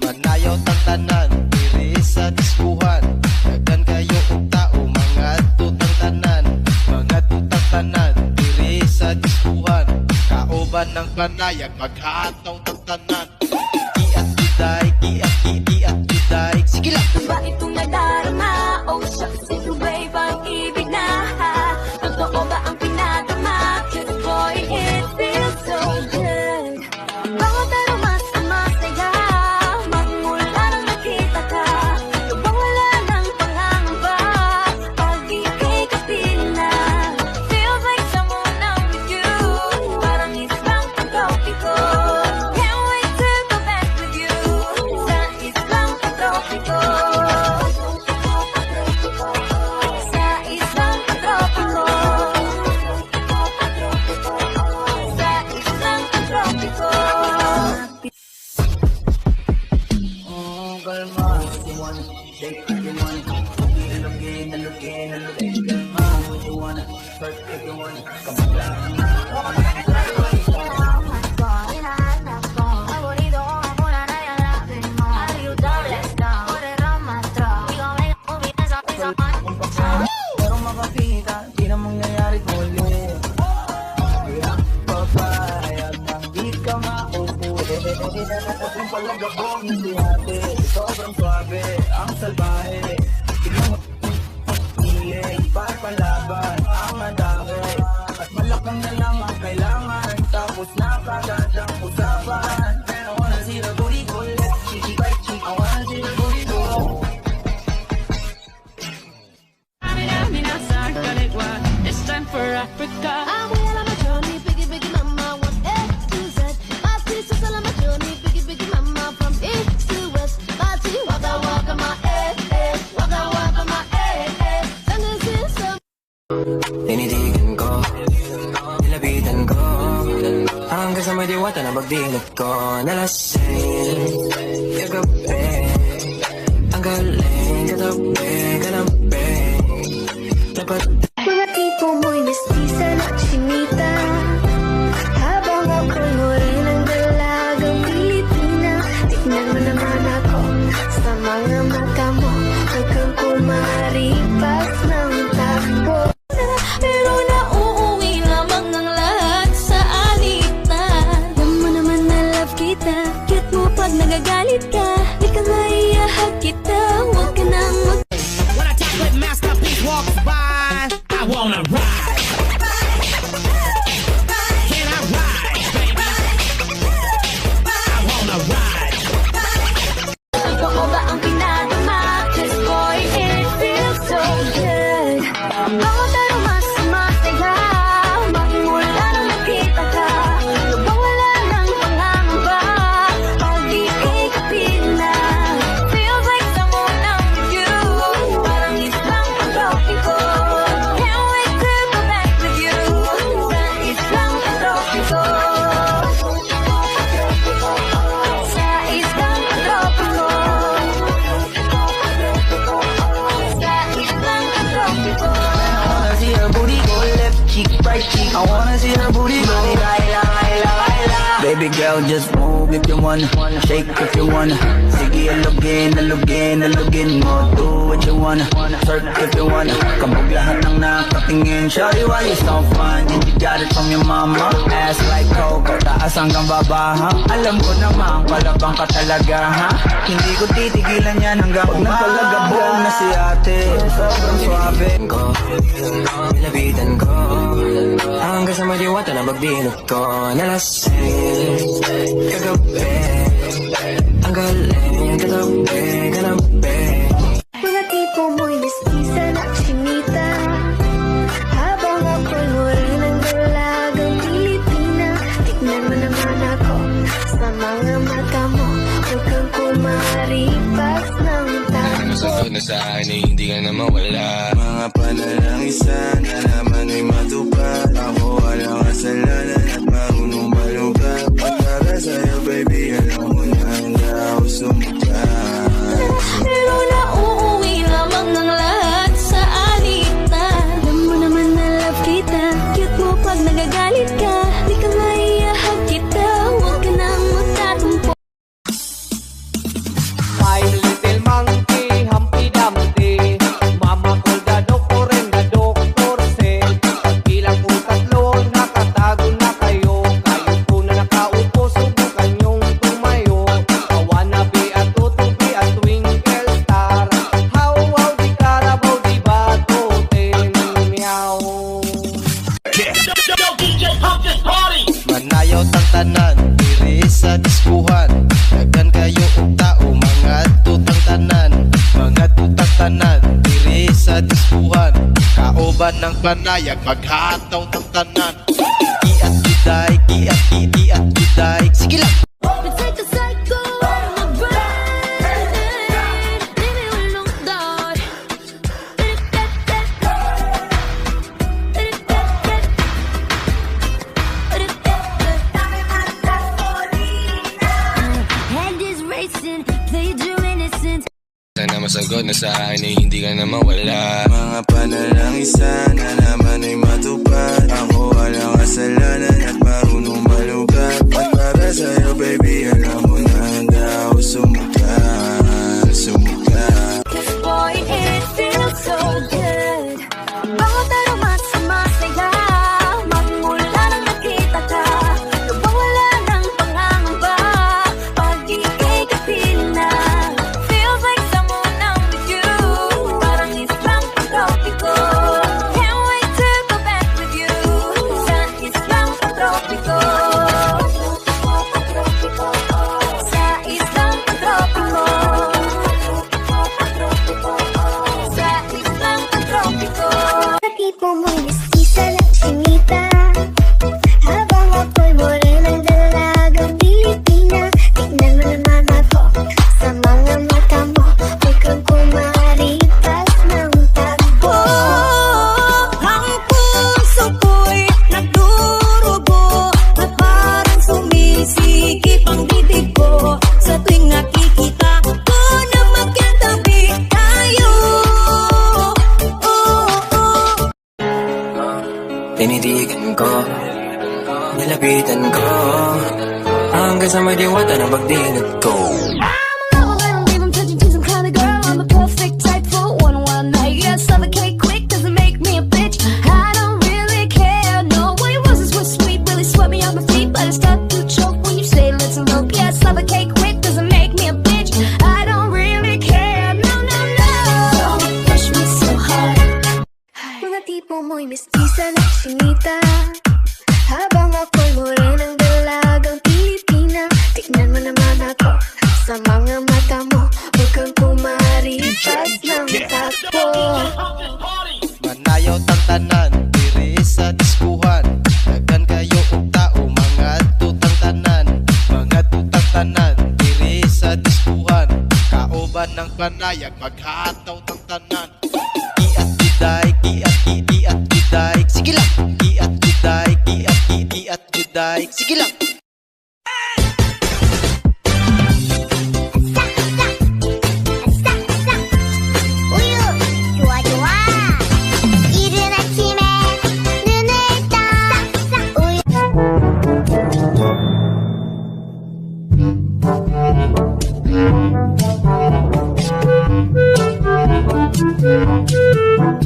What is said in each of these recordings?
Manayaw tang tanan, diri sa diskuhan. Daghan kayo og tao, mga tutang tanan. Mga tutang tanan, diri sa diskuhan. Kauban ng planayag, maghataw tang tanan. Iat juday, iat juday. Sige lang! Ba itong nadarama? Oh shucks, ito ba'y pag-ibig na? Totoo ba ang pinadama? Cause boy, it feels so good. Bawat pero mas ang masaya. Magmula nang nakita ka, lubang wala ng pangangamba. Pag ika'y kapiling na, feels like someone I'm with you. Parang islang pagkopiko. Can't wait to go back with you. Sa islang pagkopiko. Sa islang pagkopiko. Sa islang pagkopiko. Oh, kalma, you wanna shake if you wanna, looking, kalma, what you wanna, first if you wanna, come on down. Pero makakita, di na mangyayari muli. Papayag nang di ka mauuli. Yung palagabong na si ate, sobrang suabe, ang salbahe. Tignan mo, hili, papalaban, ang madami. At malakang na lang ang kailangan, tapos na kagad ang usapan. And I wanna see the booty go left, cheeky by cheek. I wanna see the booty go. It's time for Africa. I'm well on my journey, biggie, biggie mama, one A to Z. My sisters all on my journey, biggie, biggie mama, from east to west. My team, waka waka my waka waka my Send us in some. Tinitigan ko, nilapitan ko, hanggang sa may diwata na pagdilat ko. Nalasing, kagabi, ang galing, katabi, kanabi. Dapat Mga tipo mo'y mestiza na chinita, habang ako'y morenang dalagang Pilipina. Tignan mo naman ako sa mga mata mo, huwag kang kumaripas ng takbo. Pero nauuwi lamang ng lahat sa alitan. Alam mo naman na love kita, cute mo pag nagagalit ka. Di ka maiahag kita, huwag ka nang When a chocolate masterpiece walks by, I wanna ride. Can I ride, baby? I wanna ride. Totoo ba ang pinadama? Cause boy, it feels so good. Bawat araw mas masaya. Magmula nang nakita ka, lubang wala ng pangangamba. Pag ika'y kapiling na, feels like someone I'm with you. Parang islang pagkopiko. Can't wait to go back with you. Sa islang pagkopiko. Sa islang pagkopiko. Sa islang pagkopiko. I wanna see her booty go left cheek, right cheek. I wanna see her booty go. Baby girl, just move if you wanna, shake if you wanna. Sige, alugin mo. Do what you wanna, surf if you wanna. Kabog lahat ng nakatingin. Shawty, why you so fun? And you got it from your mama. Ass like Coco, taas hanggang baba, ha? Alam ko naman, palabang ka talaga, ha? Hindi ko titigilan yan hanggang nagpalagabong na si ate. Sobrang suabe ko, nilapitan ko, hanggang sa madiwata na magbilog ko. Nalasing, kagabi, ang galing, katabi, kanabi. Mga tipo mo'y mestiza na chinita, habang ako'y morenang dalagang Pilipina. Tignan mo naman ako sa mga mata mo, huwag kang kumaripas ng takbo. Sagot na sa akin ay hindi ka na mawala. Mga panalangin na naman ay matupad. Ako walang kasalanan at marunong malungkat. Pagkara sa'yo baby, alam mo na hindi ako sumukha. Pero nauuwi lamang ng lahat sa alitan. Alam mo naman na love kita, cute mo pag nagagalit ka. Di ka maiahag kita, huwag ka nang magtatumpa. sa diskuhan. Daghan kayo og tao, mga tutang tanan, mga tutang tanan diri sa diskuhan. Kauban ng panayag, paghataw ng tanan. Iat giday, iat giday. Sige lang. Let's take a cycle on the brain. Baby, we don't die. Head is racing, played your innocence. Sana masagot na sa akin ay hindi ka na mawala. Mga panalangin na naman ay matupad. Ako walang kasalanan at marunong malugat. At para sa'yo baby, alam mo na handa ako sumuka. Sumuka. Cause boy, it feels so good. Bawat aromat sumasaya. Magmula nang nakita ka, nawawala ng pangangamba. Pag-ibig kapiling na. Feels like someone I'm with you. Parang islang pag-tropiko. Can't wait to go back with you. Sa islang pag-tropiko. Sa islang pag-tropiko. Sa islang pag-tropiko. Tipo mo'y mestiza lang sinita Habang ako'y morenang dalagang Pilipina Tignan mo naman ako sa mga mata mo Huwag kang kumaripas ng takbo Ang puso ko'y nagdurugo At parang sumisikip ang bibig ko Sa tuwing nakikita ko na magkatabi tayo. Tinitigan ko, nilapitan ko hanggang sa may diwata ng pagdilat ko. I don't leave 'em touching tease, I'm kinda girl. I'm the perfect type for one night. Yeah, suffocate quick, doesn't make me a bitch. I don't really care. No, what it was sweet, really swept me off my feet, but I start to choke when you say let's elope. Yeah, suffocate quick, doesn't make me a bitch. I don't really care. No, no, no. Don't push me so hard. Mga tipo mo'y mestiza lang sinita Habang ako'y morenang dalagang Pilipina Tignan mo naman ako sa mga mata mo Huwag kang kumaripas ng takbo Manayaw tang tanan diri sa diskuhan. Daghan kayo og tao, mga tutang tanan, mga tutang tanan diri sa diskuhan. Kauban ng panayag, paghataw ng tanan. Iat giday, iat giday. Sige lang. Iat giday, iat giday. Sige lang. 우유 좋아 좋아 이른 아침에 눈을 떠 우유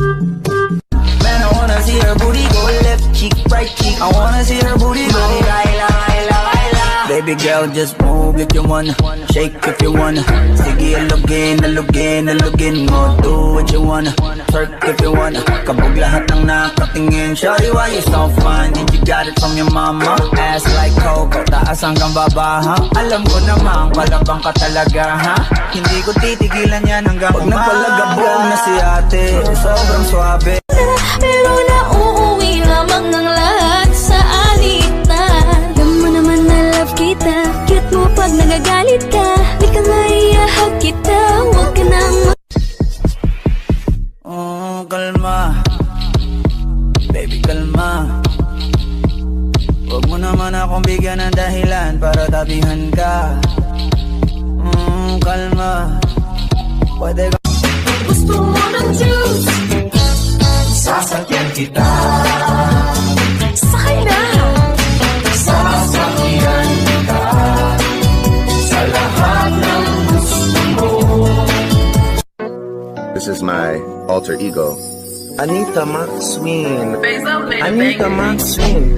Man, I wanna see her booty go left cheek, right cheek. I wanna see her booty go laila, laila, laila. Baby girl, just move if you wanna, shake if you wanna. Sige, alugin, alugin, alugin mo. Do what you wanna, twerk if you wanna. Kabog lahat ng nakatingin. Shawty, why you so fine? Did you got it from your mama? Ass like Coco, taas hanggang baba, ha? Alam ko namang palabang ka talaga, ha? Hindi ko titigilan yan hanggang pag napalagabog na si ate. Sobrang swabe. Pero nauuwi lamang ng lahat sa alitan. Alam mo naman na love kita. Cute mo pag nagagalit ka. Di ka maiyahag kita. Huwag ka nang Oh, kalma. Baby, kalma. Huwag mo naman akong bigyan ng dahilan para tabihan ka. Kalma. Pwede ka. gusto mo ng juice. Sasakyan kita. Sakay na. Sasakyan kita. Sa lahat ng gusto mo. This is my alter ego. Anita Maxwin. Anita Maxwin.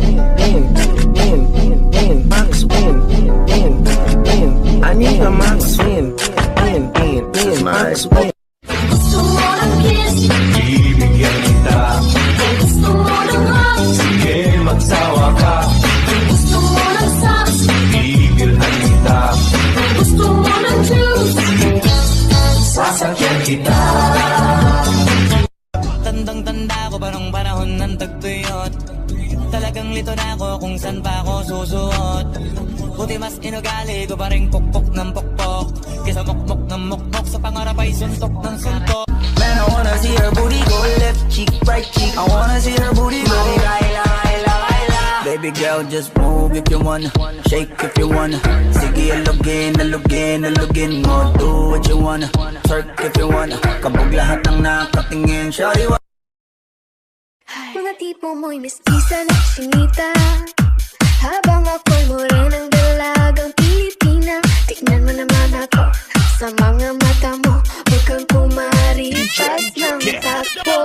Maxwin. Anita Maxwin. This is my Gusto mo ng kiss. Ibigyan kita. Gusto mo ng hug. Sige, magsawa ka. Gusto mo ng socks. Tigil ang inugali ko pa rin pukpok ng pukpok. Kesa mokmok ng mokmok, sa pangarap ay suntok ng suntok. Man, I wanna see her booty go left cheek, right cheek. I wanna see her booty go Laila, Laila, Laila. Baby girl, just move if you wanna, shake if you wanna. Sige, alugin, alugin, alugin mo. Do what you wanna, twerk if you wanna. Kabog lahat ng nakatingin, shawty wa. Mga tipo mo'y mestiza na sinita, habang ako'y morenang dalagang Pilipina. Tignan mo naman ako sa mga mata mo, huwag kang kumaripas ng takbo.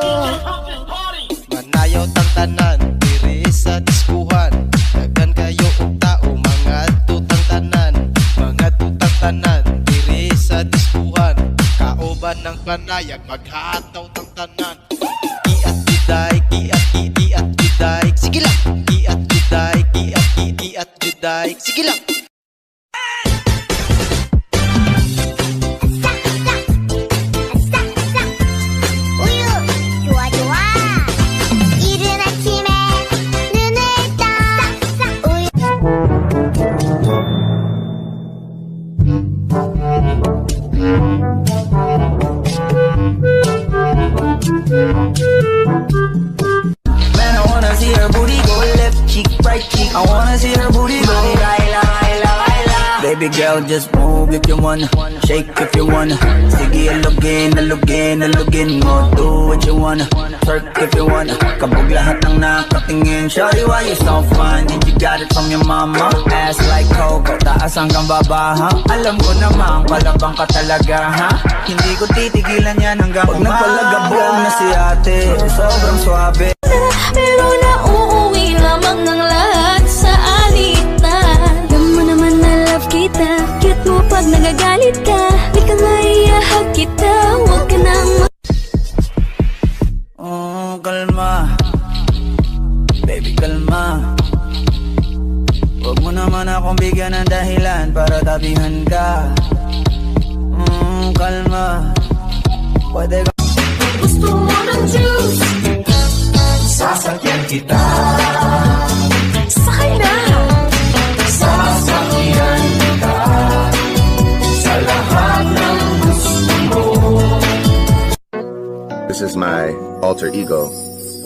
Manayaw tang tanan, diri sa diskuhan. Dagan kayo og tao, mga tutang tanan. Mga tutang tanan, diri sa diskuhan. Kauban ng panayag, maghataw tang tanan. Kiat juday, kiat kiat juday. Sige lang. Kiat juday, kiat kiat juday. Sige lang. 이른 아침에 눈을 떠 우유 Man, I wanna see her booty go left cheek, right cheek. I wanna see her booty go Laila, Laila, Laila. Baby girl, just move if you wanna, shake if you wanna. Sige, alugin, alugin, alugin mo. Do what you wanna, twerk if you wanna. Kabog lahat ng nakatingin, shawty, why you so fine? Did you got it from your mama? Ass like Coco, taas hanggang baba, ha? Alam ko namang palabang ka talaga, ha? Hindi ko titigilan yan hanggang pag nagpalagabong na si ate, sobrang swabe. Pero nauuwi lamang ng lahat sa alitan. Alam mo naman na love kita, cute mo pag nagagalit ka. Di ka maiyahag kita, huwag ka nang Oh, kalma. Baby, kalma. Huwag mo naman akong bigyan ng dahilan para tabihan ka. Kalma. Pwede ka. gusto mo ng juice. Sasakyan kita, Sakay na. sasakyan kita, sa lahat ng gusto mo. This is my alter ego.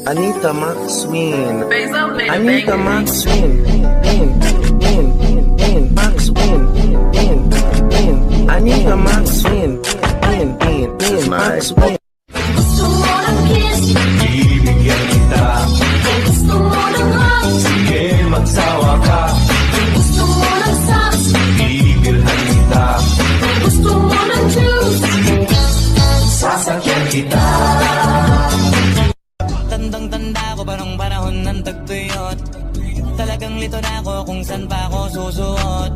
Anita Maxwin. Anita Maxwin. Maxwin. Anita Maxwin. This is my Gusto mo ng kiss. Ibigyan kita, Gusto mo ng hugs. sige magsawa ka. Gusto mo ng socks. Bibirhan kita, Gusto mo ng juice. sasakyan kita. Tandang-tanda ko pa nung panahon ng tagtuyot. Talagang lito na ako kung saan pa ako susuot.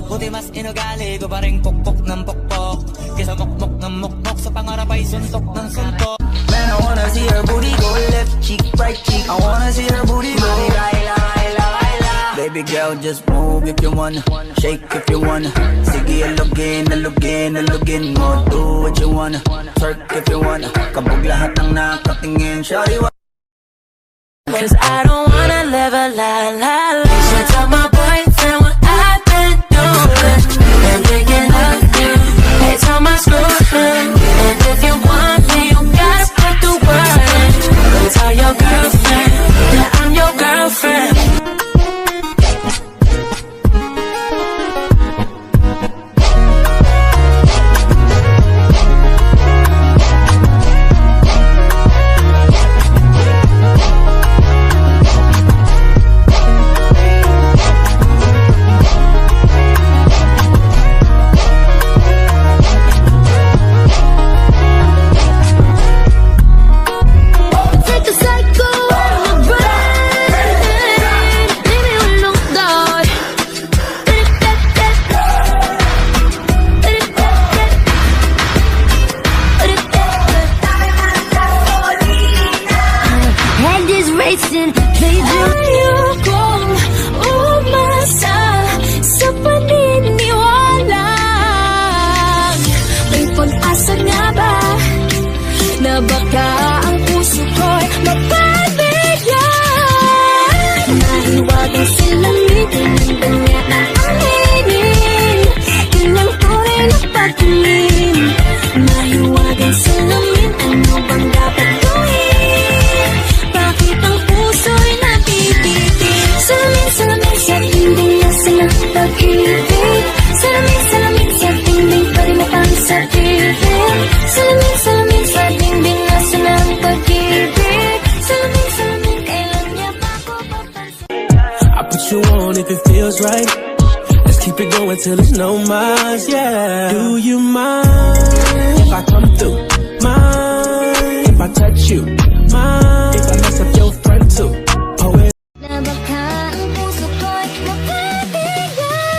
Buti mas inugali ko pa rin pukpok ng pukpok. Kesa mokmok ng mokmok, sa pangarap ay suntok ng suntok. Man, I wanna see her booty go left cheek, right cheek. I wanna see her booty go Laila, Laila, Laila. Baby girl, just move if you wanna, shake if you wanna. Sige, alugin, alugin, alugin mo. Do what you wanna, twerk if you wanna. Kabog lahat ng nakatingin, shawty wa. Cause I don't wanna live a lie, lie, lie. Should tell my boyfriend what I've been doing and thinking of you. Hey, tell my girlfriend, and if you want me, you gotta put the word in. Tell your girlfriend that I'm your girlfriend. going till there's no miles, yeah. Do you mind if I come through? Mind if I touch you? Mind if I mess up your friend too? Oh, it Na baka ang puso ko'y mapagbigyan.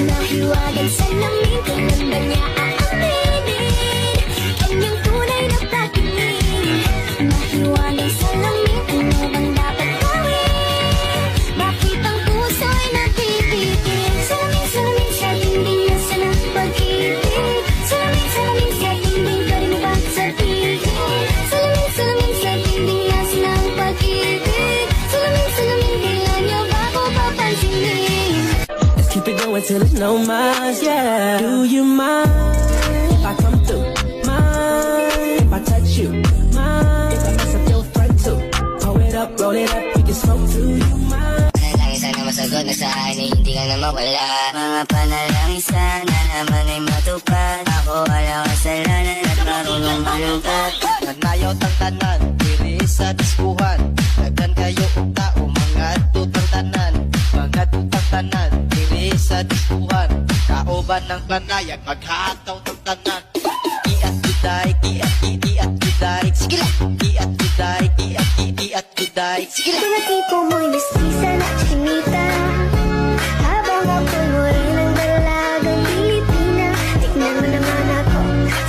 Nahiwagan sa lamin, kailan ba niya aaminin? Kanyang tunay na pagtingin. Nahiwagan sa lamin, ano bang dapat gawin? Bakit ang puso'y napipitin? Salamin, salamin sa dingding, nasa ng pag-ibig. Salamin, salamin sa dingding, pwede mo ba sabihin? Salamin, salamin sa dingding, nasa ng pag-ibig. Salamin, salamin, kailan niyo ba ako papansinin? Let's keep it going till there's no miles, yeah. Do you mind if I come through? Mind if I touch you? Mind if I mess up your friend too? Pull it up, roll it up, we can smoke too. You mind? Panalangin sana masagot na saan ay hindi ka na mawala. Mga panalangin sana naman ay matupad. Ako wala kasalanan at marunong malugad. Nanayot ang tanan, diri sa diskuhan. Daghan kayo og tao, mga tutang tanan. Mga tutang tanan, diri sa diskuhan. Kauban ng panayag, maghataw ng tanan. Iat juday, iat juday. Sige lang! Iat juday, iat juday. Sige lang! Mga tipo mo'y mestiza na chinita. Habang ako'y morenang dalagang Pilipina. Tignan mo naman ako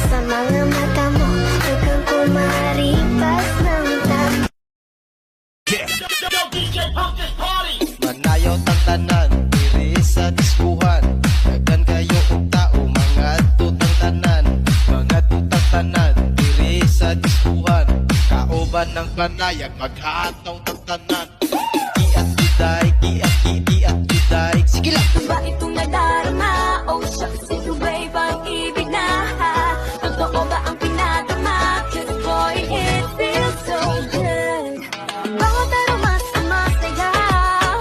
sa mga mata mo. Huwag kang kumaripas ng tap. Manayot ang tanan, diri sa diskuhan. Daghan kayo og tao, mga tutang tanan. Mga tutang tanan, diri sa diskuhan. Kauban ng panayag, maghataw ng tanan. Iat juday, iat juday. Sige lang! Ba itong nadarama? Oh shucks, ito ba'y pag-ibig na? Totoo ba ang pinadama? 'Cause boy, it feels so good. Bawat aroma sumasaya,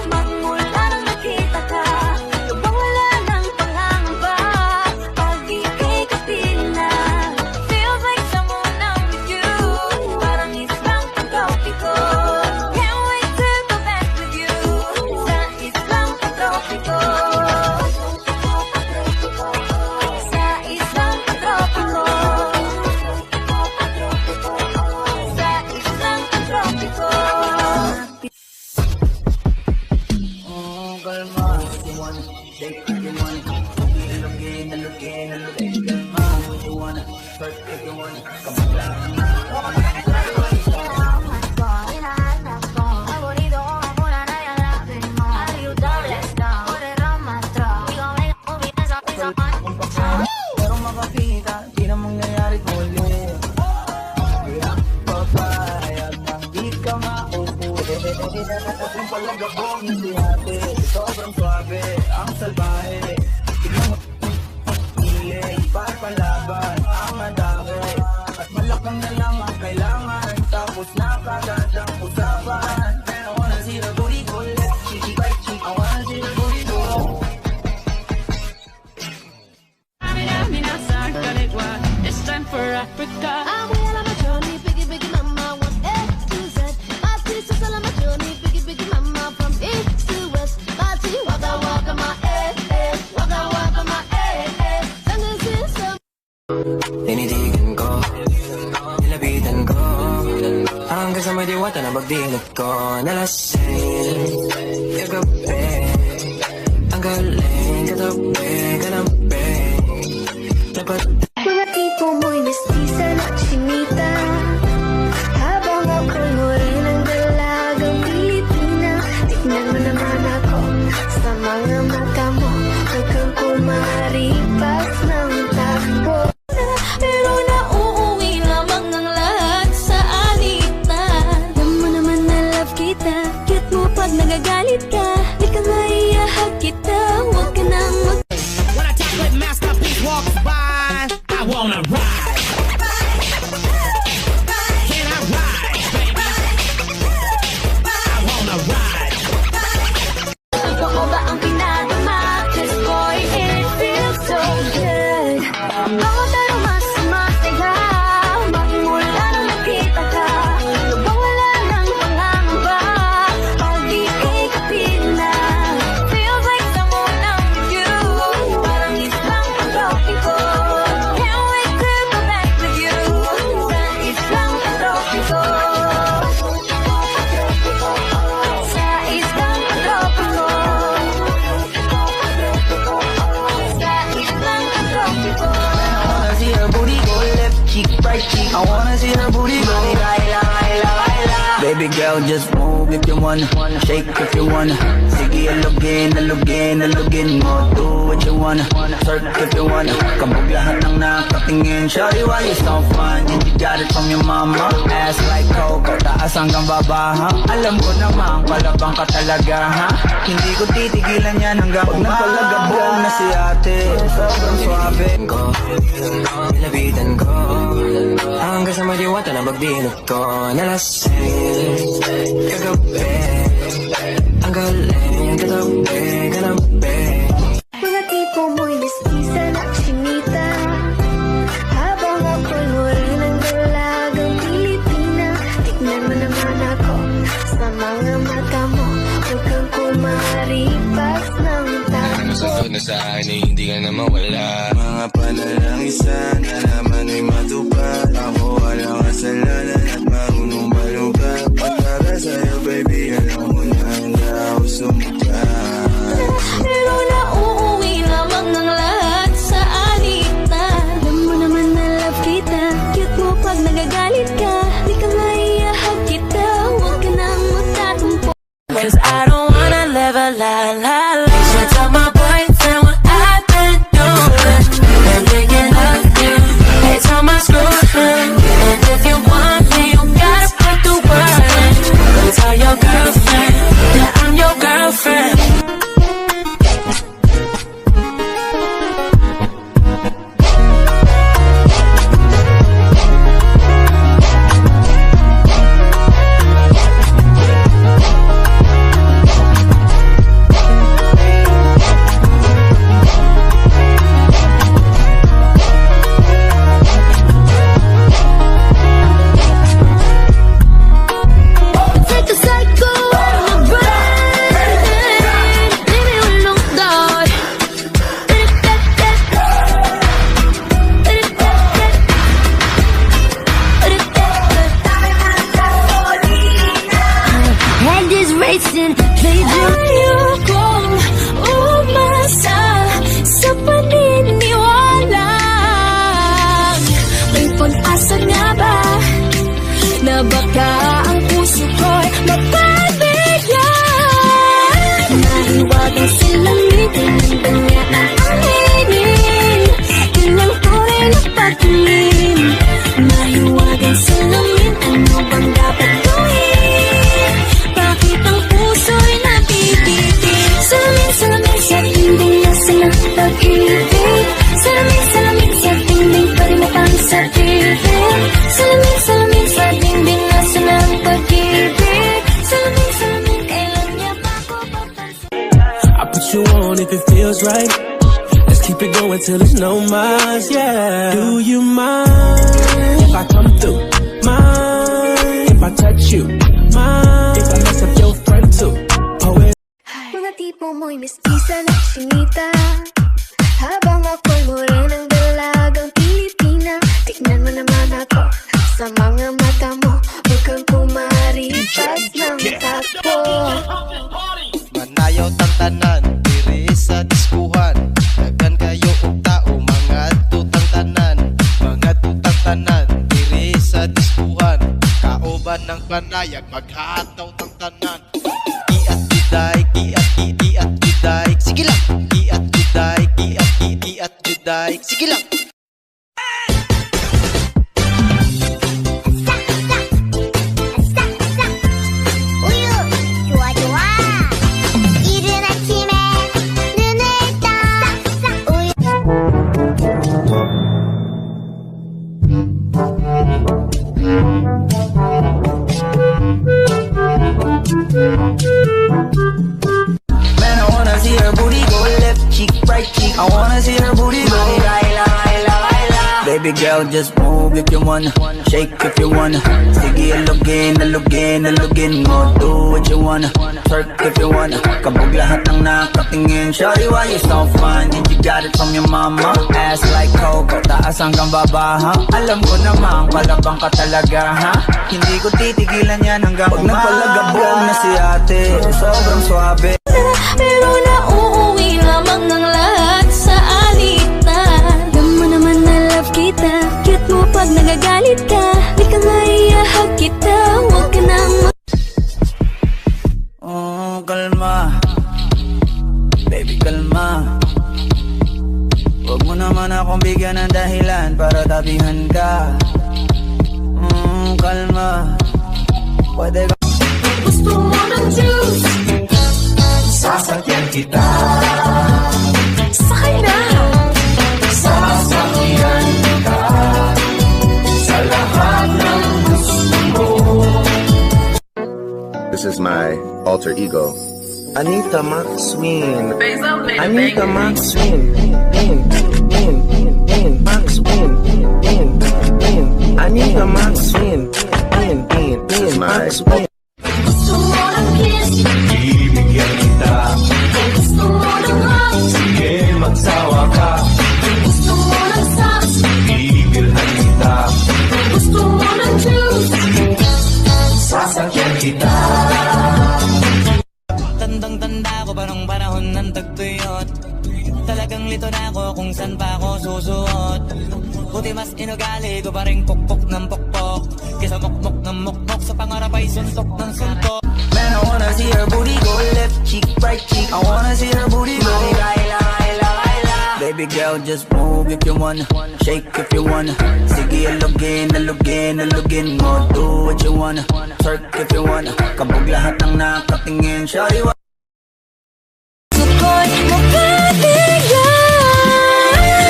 magmula nang nakita ka. Lubang wala ng pangangamba, pag-ibig kapiling na. Feels like someone I'm with you, parang isang pagkopiko. Can't wait to go back with you, sa isang pagkopiko. Sa isang pagkopiko. Sa isang pagkopiko. Oh, kalma, if you wanna shake, if you wanna look in, look in, look in, kalma, if you wanna twerk, if you wanna come on down. Pero makakita, di na mangyayari muli. Papayag na di ka maupulit. Yung palagabong hindi hati, sobrang swabe, ang salbahe. Tignan mo, hilig, papalaban, ang madami. At malakang na lang ang kailangan, tapos na kagad ang usapan. I wanna see the booty go left, cheeky by cheek. I wanna see the booty go. It's time for Africa. I'm well on my journey, biggie, biggie mama, one A to Z. My sisters all on my journey, biggie, biggie mama, from east to west. My tea, waka, waka, my waka, waka, my Sangin system. Tinitigan ko, nilapitan ko, hanggang sa may diwata na magdilot ko. Nalasing, kagabi, ang galing, katabi, kanabi. Dapat Mga tipo mo'y mestiza na chinita. Habang ako'y morenang dalagang Pilipina. Tignan mo naman ako sa mga mata mo. Huwag kang kumaripas ng takbo. Pero nauuwi lamang ang lahat sa alitan. Alam mo naman na love kita. Cute mo pag nagagalit ka. Di ka maiyahag kita. Huwag ka nang When I talk with masterpiece walks by, I wanna see her booty go. Baby girl, just move if you wanna. Shake if you wanna. Sige, alugin, alugin, alugin mo. Do what you wanna. Surf if you wanna. Kabog lahat ng nakatingin. Shawty, why you so fun? And you got it from your mama. Ass like Coco, taas hanggang baba, ha? Alam ko naman, palabang ka talaga, ha? Hindi ko titigilan yan hanggang umalagabong na si ate. Sobrang swabe ko, nilapitan ko hanggang sa madiwata na magbilog ko. Nalasing kagabi, ang galing katabi, kanabi. Mga tipo mo'y mestiza na chinita, habang ako'y morenang dalagang Pilipina. Tignan mo naman ako sa mga mata mo, huwag kang kumaripas ng tapo. Sagot na sa akin ay hindi ka na mawala. Mga panalangin sana naman ay matupad. Ako walang kasalanan at marunong malugad. Para sa'yo baby, alam mo na handa ako sumuklat. Pero nauuwi lamang ng lahat sa alitan. Alam mo naman na love kita, cute mo pag nagagalit ka. Di ka maiyahag kita, huwag ka nang magtatumpo. Cause I don't wanna live a lie, lie, lie. So tell my boyfriend what I've been doing and thinking of you. Hey, tell my girlfriend, and if you want me, you gotta put the word in. Go tell your girlfriend that I'm your girlfriend. Take a cycle on the brain. Leave me alone, God. Head is racing, ayokong umasa sa paniniwala. May pag-asa nga ba na baka ang puso ko'y mapabigyan? Nahiwagang silamig, tinanda niya ang anginin. Yun ang tunay na pagtingin. Nahiwagang silamig, ano bang dapat gawin? Bakit ang puso'y napipitin? Salamin, salamin sa dingding na silang pag-ibig. Salamin, salamin sa dingding pa rin matang sa bibig. Salamin, salamin sa dingding na silang pag-ibig. Salamin, salamin, kailan niya ba ako papansin? I put you on if it feels right. Let's keep it going till there's no minds, yeah. Do you mind if I come through? Mind if I touch you? Mind if I mess up your friend too? Oh, it Mga tipo mo'y mestiza na chinita, habang ako'y morenang dalagang Pilipina. Tignan mo naman ako sa mga mata mo, huwag kang kumaripas ng tapo. Manayaw tang tanan, diri sa diskuhan. Dagan kayo og tao, mga tutang tanan. Mga tutang tanan, diri sa diskuhan. Kauban ng panayag, maghataw tang tanan. Iat juday, iat juday. Sige lang, iat juday, iat juday. Sige lang. 이른 아침에 눈을 떠 Man, I wanna see her booty go left cheek, right cheek. I wanna see her booty go. Baby girl, just move if you wanna. Shake if you wanna. Sige, alugin, alugin, alugin mo. Do what you wanna. Surf if you wanna. Kabog lahat ng nakatingin. Shawty, why you so fun? And you got it from your mama. Ass like Coco, taas hanggang baba, ha? Alam ko naman, palabang ka talaga, ha? Hindi ko titigilan yan hanggang pag napalagabong na si ate. Sobrang swabe. Pero nauuwi lamang ng lahat sa alitan. Alam mo naman na love kita, cute mo pag nagagalit ka. naman akong bigyan ng dahilan para tabihan ka. Kalma, pwede ka. Gusto mo ng juice? Sasakyan kita. Sakay na! Sasakyan kita. Sa lahat ng gusto mo. This is my alter ego. Anita Maxwin. Anita Maxwin. Maxwin. Anita Maxwin. This is my Gusto mo ng kiss? Ibigyan kita. Gusto mo ng hugs? Sige, magsawa ka. Gusto mo ng socks? Ibilhan kita. Gusto mo ng juice? Sasakyan kita. Tandang-tanda ko pa nung panahon ng tagtuyot. Talagang lito na ako kung saan pa ako susuot. Buti mas inugali ko pa rin pukpok ng pukpok kesa mukmok ng mukmok sa pangarap ay suntok ng suntok. Man, I wanna see her booty go left cheek, right cheek. I wanna see her booty go laila. Baby girl, just move if you wanna, shake if you wanna. Sige, alugin mo. Do what you wanna, twerk if you wanna. Kabog lahat ng nakatingin, shawty. Suko't mo katigan.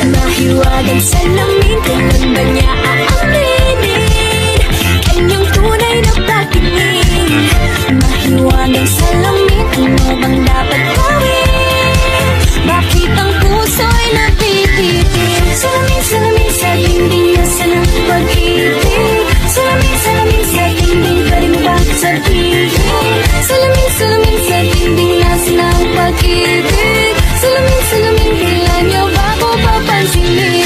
Mahiwagang salamin, kailan ba niya aaminin? Kanyang tunay na patingin. Mahiwagang salamin, ano bang dapat gawin? Bakit ang puso'y napipitin? Salamin sa dingding na sanang pag-ibig. Salamin sa dingding, pwede mo ba sabihin? Salamin sa dingding na sanang pag-ibig. Salamin, kailan niyo ba ko papansinin?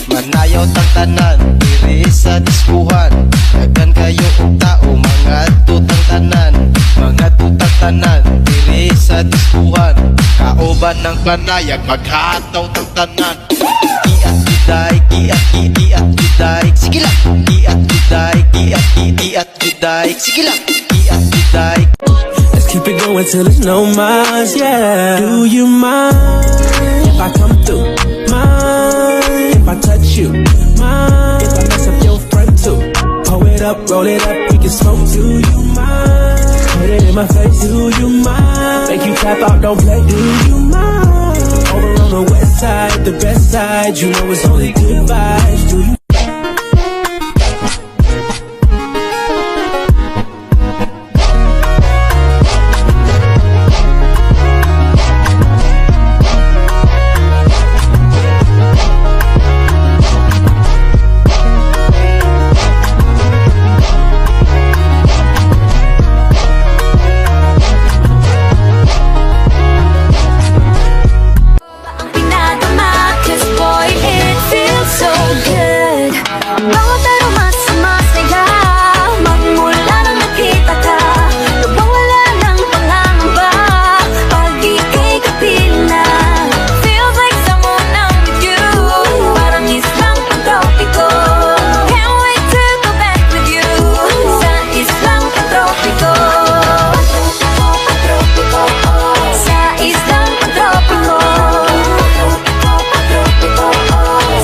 Manayaw tang tanan, diri sa diskuhan. Dagan kayo og tao, mga tutang tanan. Mga tutang tanan, diri sa diskuhan. Kauban ng panayag, maghataw tang tanan. Iat juday, iat juday. Sige lang, iat juday, iat juday. Sige lang, iat juday. Let's keep it going till there's no minds, yeah. Do you mind if I come through? Mind if I touch you? Mind if I mess up your front too? Pull it up, roll it up, we can smoke. Do you mind? Put it in my face. Do you mind? Make you tap out, don't play. Do you mind? Over on the west side, the best side. You know it's only good vibes. Do you? Ang pinadama, 'cause boy, it feels so good. Bawat aroma sumasaya, magmula nang nakita ka. Nawawala ng pangangamba, pag ika'y kapiling na. Feels like someone I'm with you, parang islang pantropiko. Can't wait to go back with you, sa islang pantropiko. Sa islang pantropiko.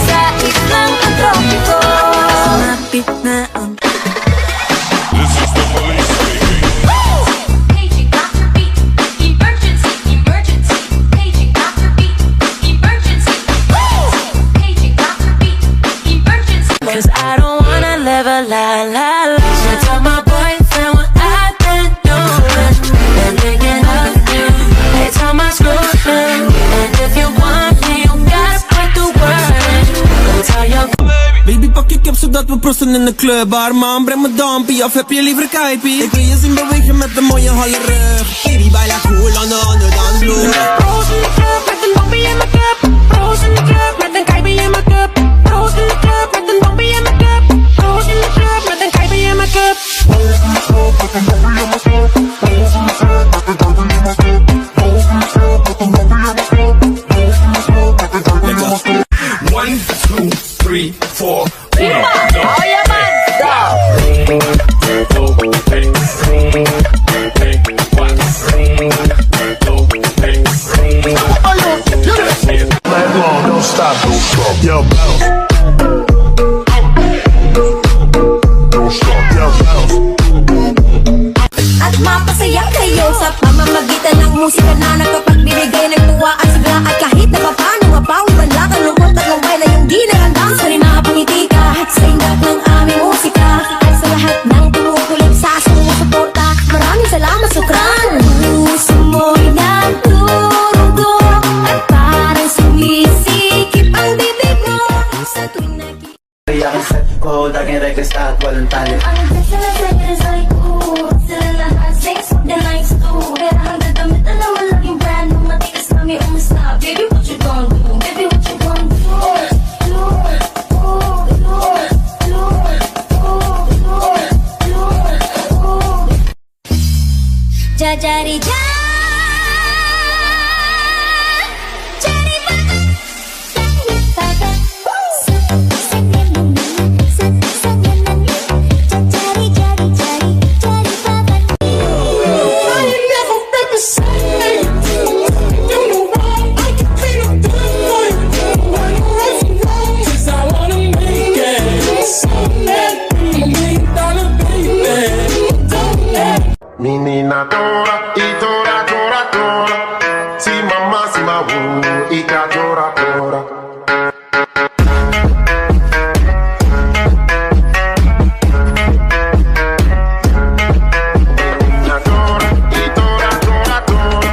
Sa islang pantropiko. Sumapit na ang paging Dr. Beat. Emergency, emergency. Paging Dr. Beat. Emergency. Paging Dr. Beat. Emergency. 'Cause I don't wanna live a la. So tell my boyfriend what I've been doing. Been thinking of you. They tell my girlfriend. And if you want me, you gotta put the word in. Go tell your Baby, pak je cap zodat we prosten in de club. Arman, breng me dampie of heb je liever kuipie? Ik wil je zien bewegen met een mooie holle rug. Baby, baila cool aan de andere dansvloer. Roos in de club met een dampie in mijn cup. Roos in de club met een kijpie in mijn cup. Roos in de club met een dampie in mijn cup. Roos in de club met een kijpie in mijn cup. One, two, three, four. aking set ko, laging request at walang tali. Ang ganda sila sa'yo sa'yo ko. Sila lahat sing swag the nights too. Pero hanggang damit alam mo laging brand new. Matikas kami umasta. Baby, what you gon' do? Baby, what you gon' do? Lord, oh, Lord, Lord, oh, Lord, Lord, oh. Jajari ja. Menina tora, e tora, tora, tora. Si mamá, si ma e ka tora, tora. Menina tora, e tora, tora, tora.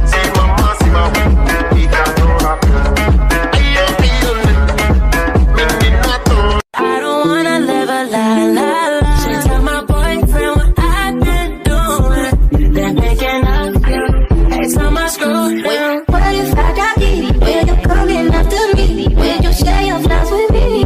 Si mamá, si ma e ka tora, tora. Ayo, ayo, menina tora. I don't wanna live a lie, lie, lie. She tell my boyfriend what I've been doing. Then picking up you. Every time I scroll down. What if I got greedy? Will you come in after me? Will you share your flights with me?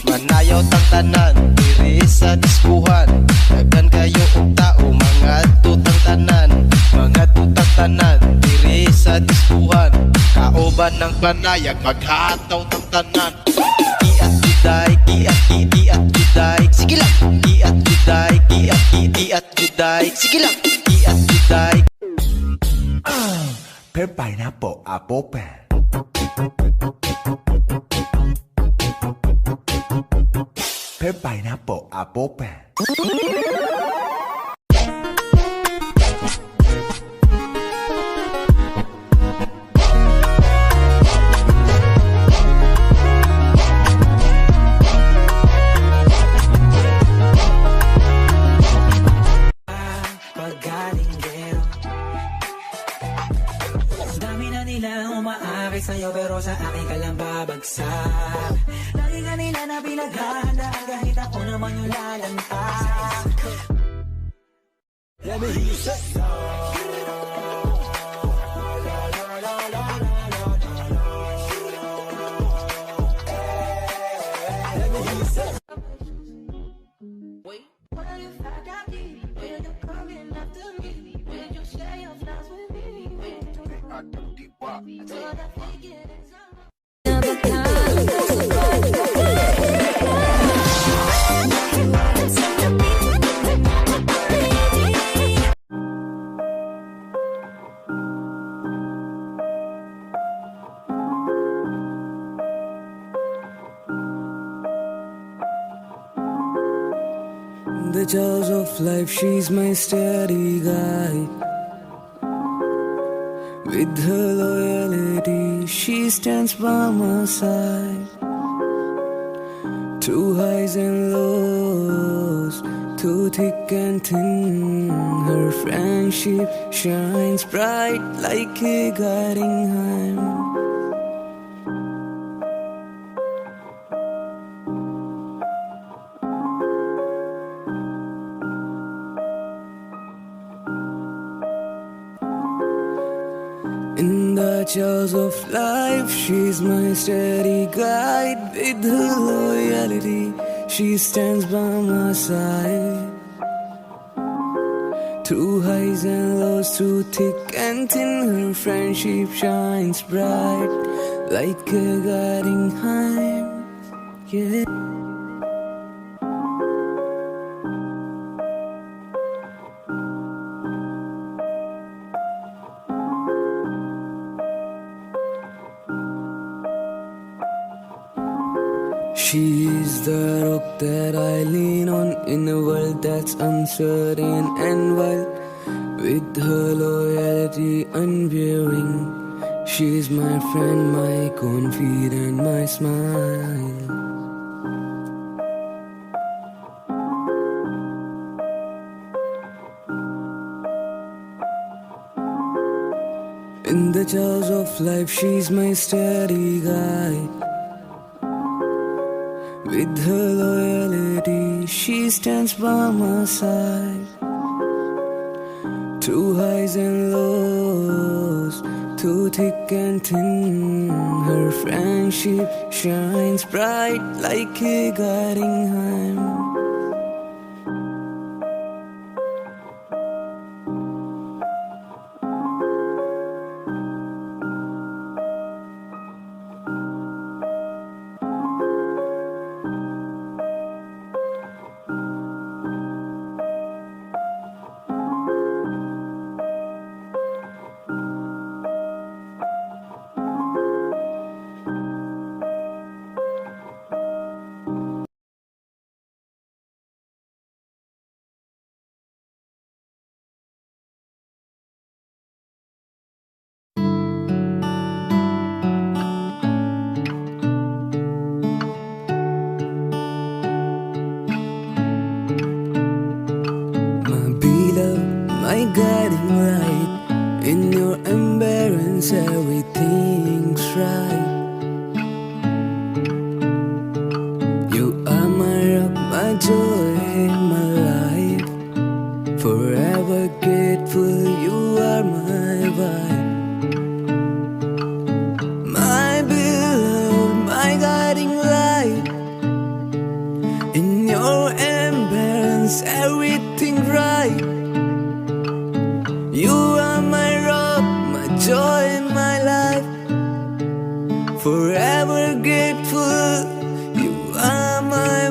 Manayaw tang tanan, diri sa diskuhan. Daghan kayo og tao, mga tutang tanan. Mga tutang tanan, diri sa diskuhan. Kaoban ng panayag, maghataw tang tanan. Kiat juday, kiat juday. Sige lang, kiat juday, kiat juday. Sige lang, kiat juday. Per pineapple, apple pen. Per pineapple, apple pen. Pagkalinggero. Dami na nila umaakit sa'yo pero sa akin ka lang babagsak. Lagi ka nila na pinaghahandaan kahit ako naman yung lalantak. Let me hear you say What if I got greedy? Will you come in after me? Will you share your flights with me? So that we get the jaws of life, she's my steady guide. With her loyalty, she stands by my side. Through highs and lows, through thick and thin, her friendship shines bright like a guiding hand. In the jaws of life, she's my steady guide. With her loyalty, she stands by my side. Through highs and lows, through thick and thin, her friendship shines bright like a guiding hand. Yeah. She is the rock that I lean on in a world that's uncertain and wild. With her loyalty unwearying, she is my friend, my confidant, my smile. In the jaws of life, she's my steady guide. With her loyalty, she stands by my side. Through highs and lows, through thick and thin, her friendship shines bright like a guiding hand. My guiding light, in your embrace everything's right. You are my rock, my joy, my life. Forever grateful, you are my vibe. My beloved, my guiding light, in your embrace everything right. You are my rock, my joy, my life. Forever grateful, you are my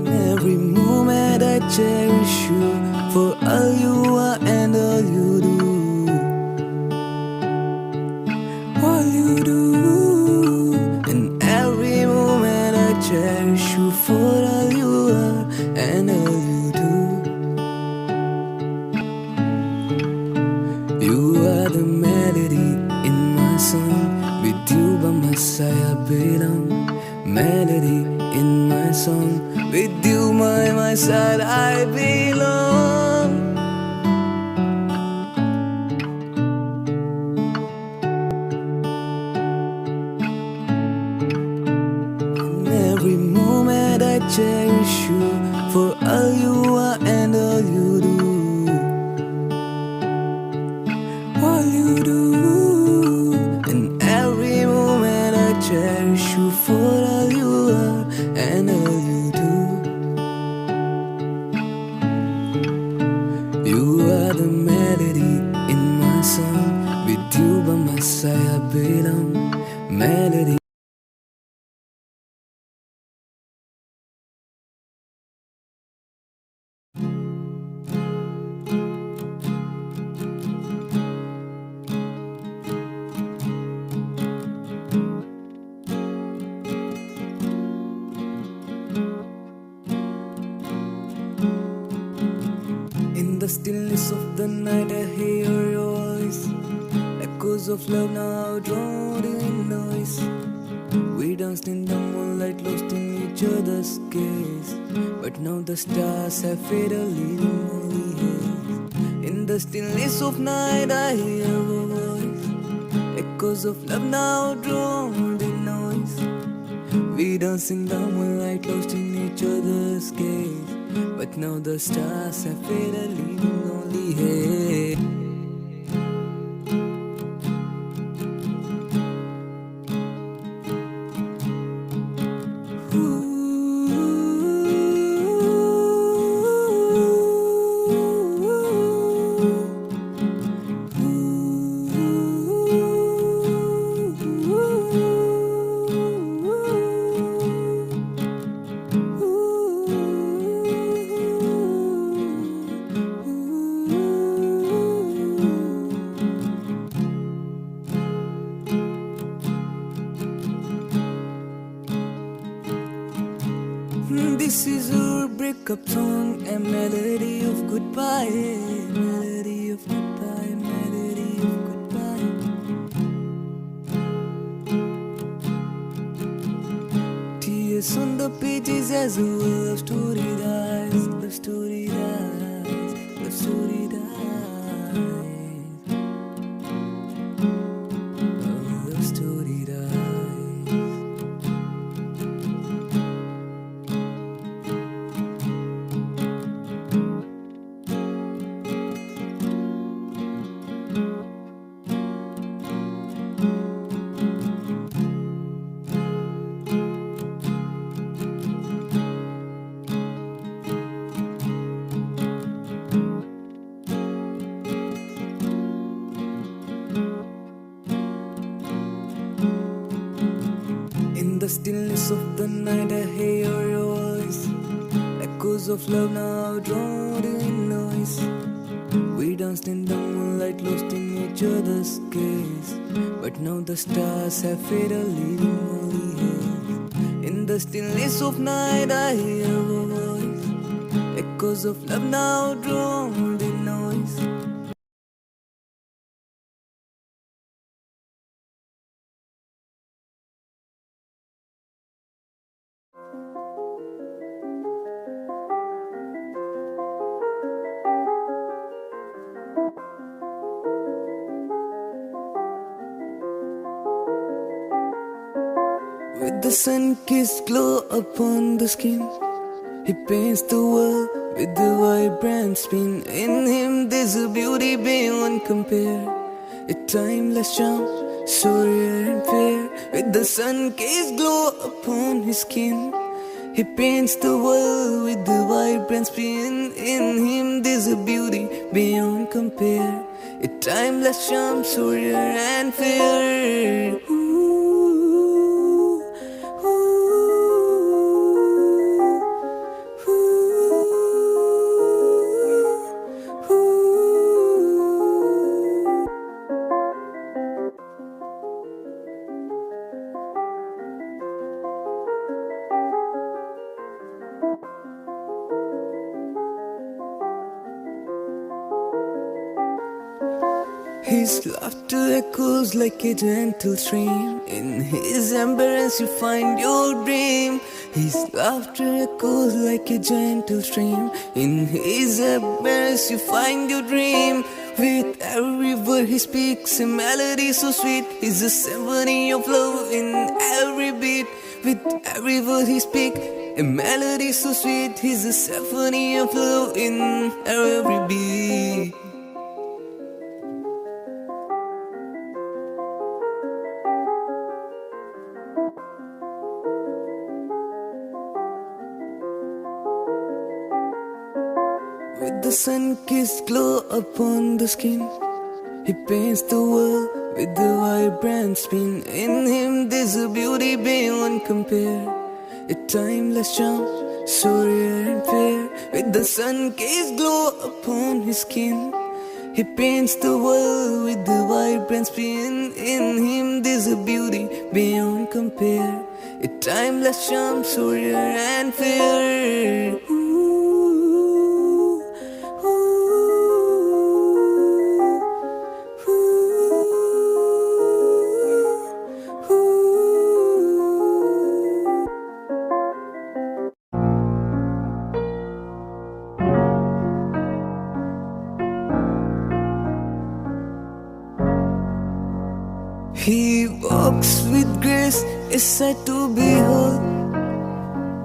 Every moment I cherish you, for all you are and all you do. All you do. And every moment I cherish you, for all you are and all you do. You are the melody in my song. With you by my side I belong. Melody in my song. With you by my side I belong. In every moment I cherish you, for all you are and all you do. All you do. In every moment I cherish you, for all you are and all you do. You are the melody in my song. With you by my side I belong. Melody. In the stillness of the night I hear your voice. Echoes of love now drowned in noise. We danced in the moonlight, lost in each other's gaze. But now the stars have faded, leaving only haze. In the stillness of night I hear your voice. Echoes of love now drowned in noise. We danced in the moonlight, lost in each other's gaze. But now the stars have faded, leaving only haze. This is our breakup song, a melody of goodbye, melody of goodbye, melody of goodbye. Tears on the pages as a love story dies, love story dies, love story dies. Oh, love story dies. In the stillness of the night I hear your voice, echoes of love now drowned in noise. We danced in the moonlight, lost in each other's gaze, but now the stars have faded, leaving only haze. In the stillness of night I hear your voice, echoes of love now drowned in noise. With the sun-kissed glow upon the skin, he paints the world with the vibrant spin. In him there's a beauty beyond compare, a timeless charm, so rare and fair. With the sun-kissed glow upon his skin, he paints the world with the vibrant spin. In him there's a beauty beyond compare, a timeless charm, so rare and fair. His laughter echoes like a gentle stream. In his embrace you find your dream. His laughter echoes like a gentle stream. In his embrace you find your dream. With every word he speaks, a melody so sweet. He's a symphony of love in every beat. With every word he speaks, a melody so sweet. He's a symphony of love in every beat. With the sun-kissed glow upon the skin, he paints the world with the vibrant spin. In him there's a beauty beyond compare, a timeless charm, so rare and fair. With the sun-kissed glow upon his skin, he paints the world with the vibrant spin. In him there's a beauty beyond compare, a timeless charm, so rare and fair. He walks with grace, a sight to behold.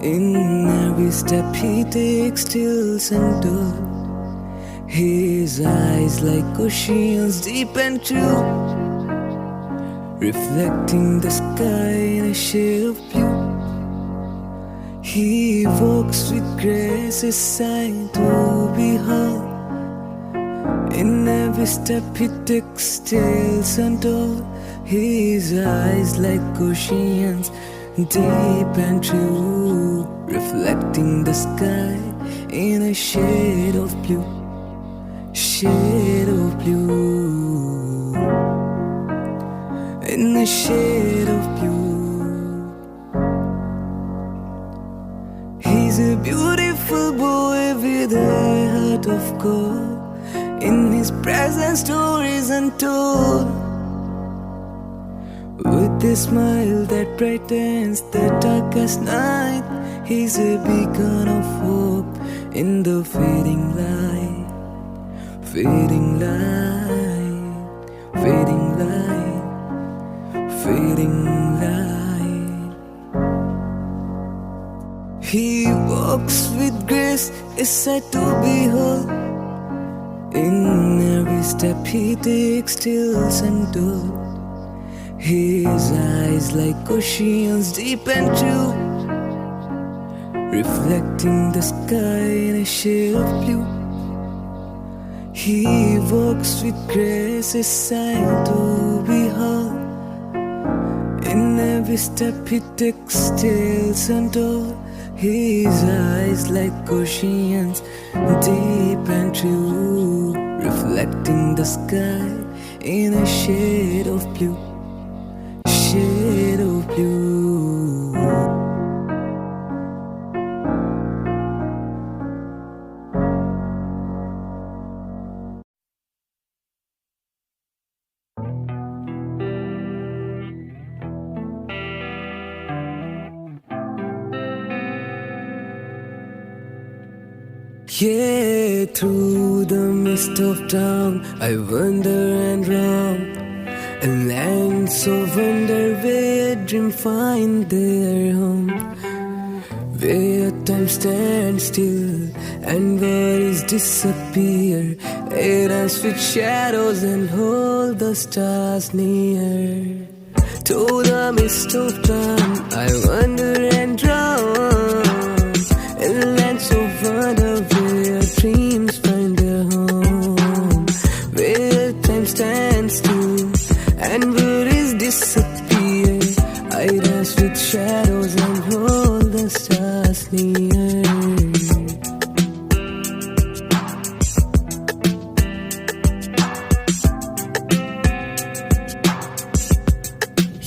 In every step he takes till center. His eyes like oceans deep and true, reflecting the sky in a shade of blue. He walks with grace, a sight to behold. In every step he takes till center. His eyes like oceans, deep and true, reflecting the sky in a shade of blue, shade of blue, in a shade of blue. He He's a beautiful boy with a heart of gold. In his presence, stories untold. With a smile that brightens the darkest night, he's a beacon of hope in the fading light, fading light, fading light, fading light. He walks with grace, a sight to behold. In every step he takes, stills and told. His eyes like oceans deep and true, reflecting the sky in a shade of blue. He walks with grace, a sight to behold. In every step he takes, tales untold. His eyes like oceans deep and true, reflecting the sky in a shade of blue, shade of blue. Yeah, through the mist of dawn, I wander and roam. A land so wonder where dreams find their home, where time stands still and worries disappear. It ends with shadows and hold the stars near. Through the mist of dawn, I wander and roam. A land so wonder where dreams find their home, where time stands still and worries disappear. I dance with shadows and hold the stars near.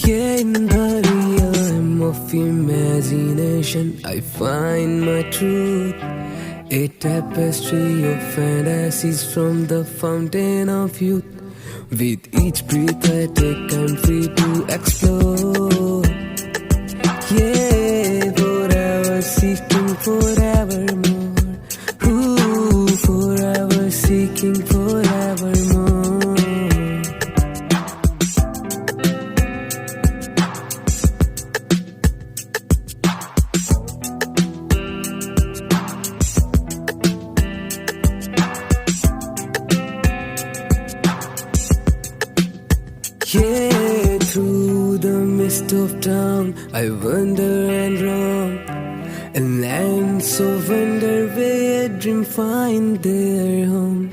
Yeah, in the realm of imagination, I find my truth. A tapestry of fantasies from the fountain of youth. With each breath I take, I'm free to explore. Yeah, forever seeking forevermore. Ooh, forever seeking forevermore. Yeah, through the mist of dawn, I wander and roam. A land so wonder where dreams find their home,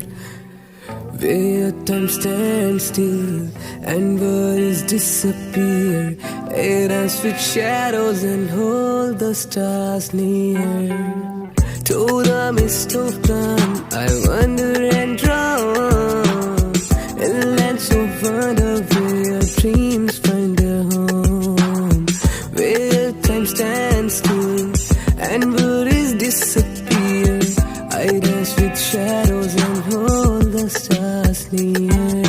where time stands still and worries disappear. It ends with shadows and hold the stars near. Through the mist of dawn, I wander and roam. A land so wonder where dreams find their home, where time stands still and worries disappear. I dance with shadows and hold the stars near.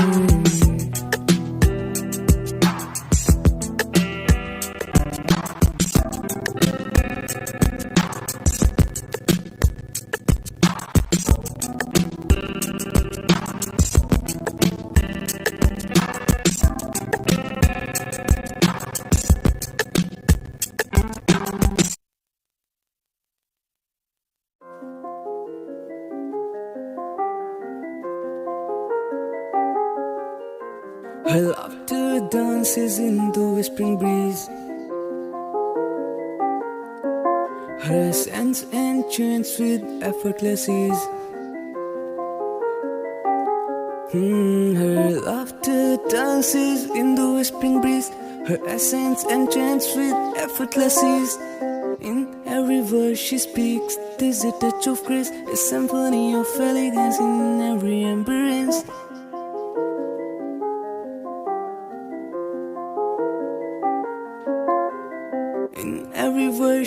Her laughter dances in the whispering breeze. Her sense enchants with effortless ease. Her laughter dances in the whispering breeze. Her essence enchants with effortless ease. In every word she speaks, there's a touch of grace, a symphony of elegance in every embrace. In every word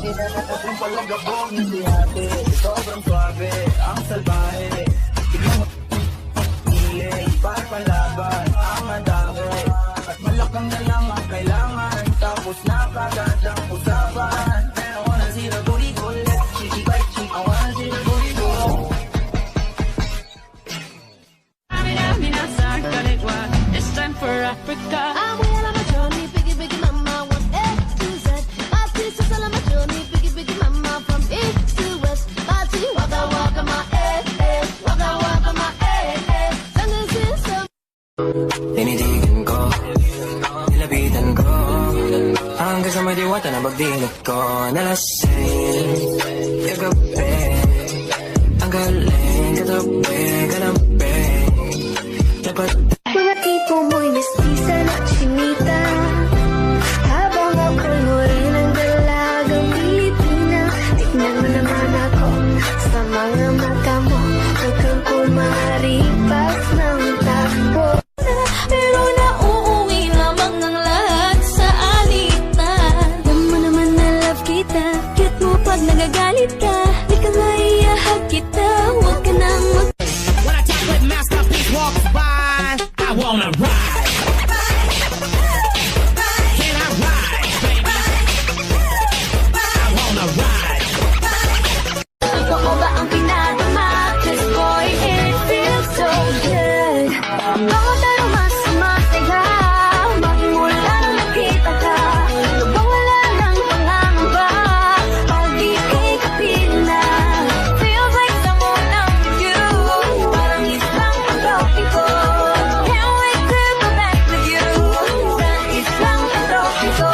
Yung palagabog na si ate, sobrang suabe, ang salbahe. Tignan mo, hilig, para palaban, ang madami. At malakang na lang ang kailangan, tapos na kagad ang usapan. And I wanna see the booty go left, cheeky by cheek, I wanna see the booty go. It's time for Africa. I'm well on my journey, biggie, biggie, mama, one A to Z. My sisters all on my journey, biggie, biggie, mama, from east to west. My G, waka, waka, my waka, waka, my Sangers in some. Tinitigan ko, nilapitan ko, hanggang sa may diwata na pagdilot ko. Nalasing, kagabi, ang galing, katabi, kanabi. Dapat Mga tipo mo'y mestiza na chinita, habang ako'y morenang dalagang Pilipina. Tignan mo naman ako sa mga mata mo, huwag kang kumaripas ng takbo. Pero nauuwi lamang ng lahat sa alitan. Alam mo naman na love kita, cute mo pag nagagalit ka. Di ka maiyahag kita, huwag ka nang When I talk with Masterpiece walks by, I wanna ride. Can I ride, baby? I wanna ride. Totoo ba ang pinadama? 'Cause boy, it feels so good. Bawat araw mas masaya, magmula nang nakita ka. Lubang wala ng pangangamba, pag ikikapit na. Feels like someone I'm with you, parang islang tropiko. Can't wait to go back with you, sa islang tropiko.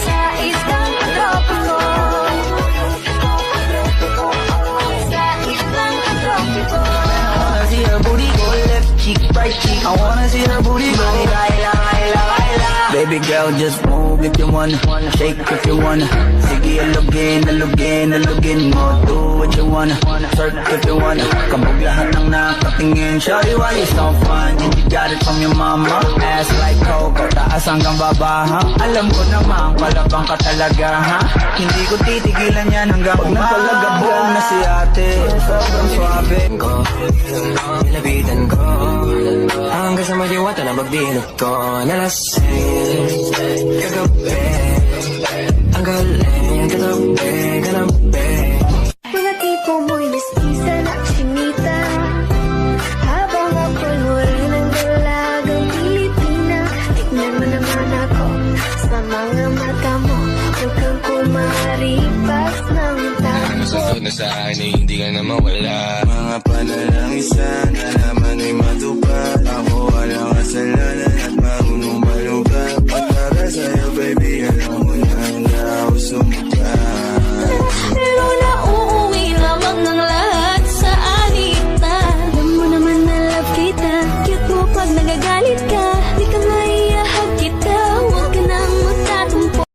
Sa islang tropiko. Sa islang tropiko. I wanna see her booty go left cheek, right cheek. I wanna see her booty go. Baby girl, just move if you wanna, shake if you wanna. Sige, alugin, alugin, alugin mo. Do what you wanna, surf if you wanna. Kabog lahat ng nakatingin. Shawty, why you so fun? And you got it from your mama. Ass like Coco, taas hanggang baba, ha? Alam ko naman, palabang ka talaga, ha? Hindi ko titigilan yan hanggang pag napalagabog na si ate. Sobrang suabe ko, nilapitan ko, hanggang sa may diwata na pagdilot ko. Nalasing, kagabi, ang galing, katabi, kanabi. Mga tipo mo'y mestiza na chinita, habang ako'y morenang dalagang Pilipina. Tignan mo naman ako sa mga mata mo, huwag kang kumaripas ng takbo. Nasusunod na sa akin ay hindi ka na mawala. Mga panalangin sana naman ay matupad. Ako walang kasalanan at marunong malugad.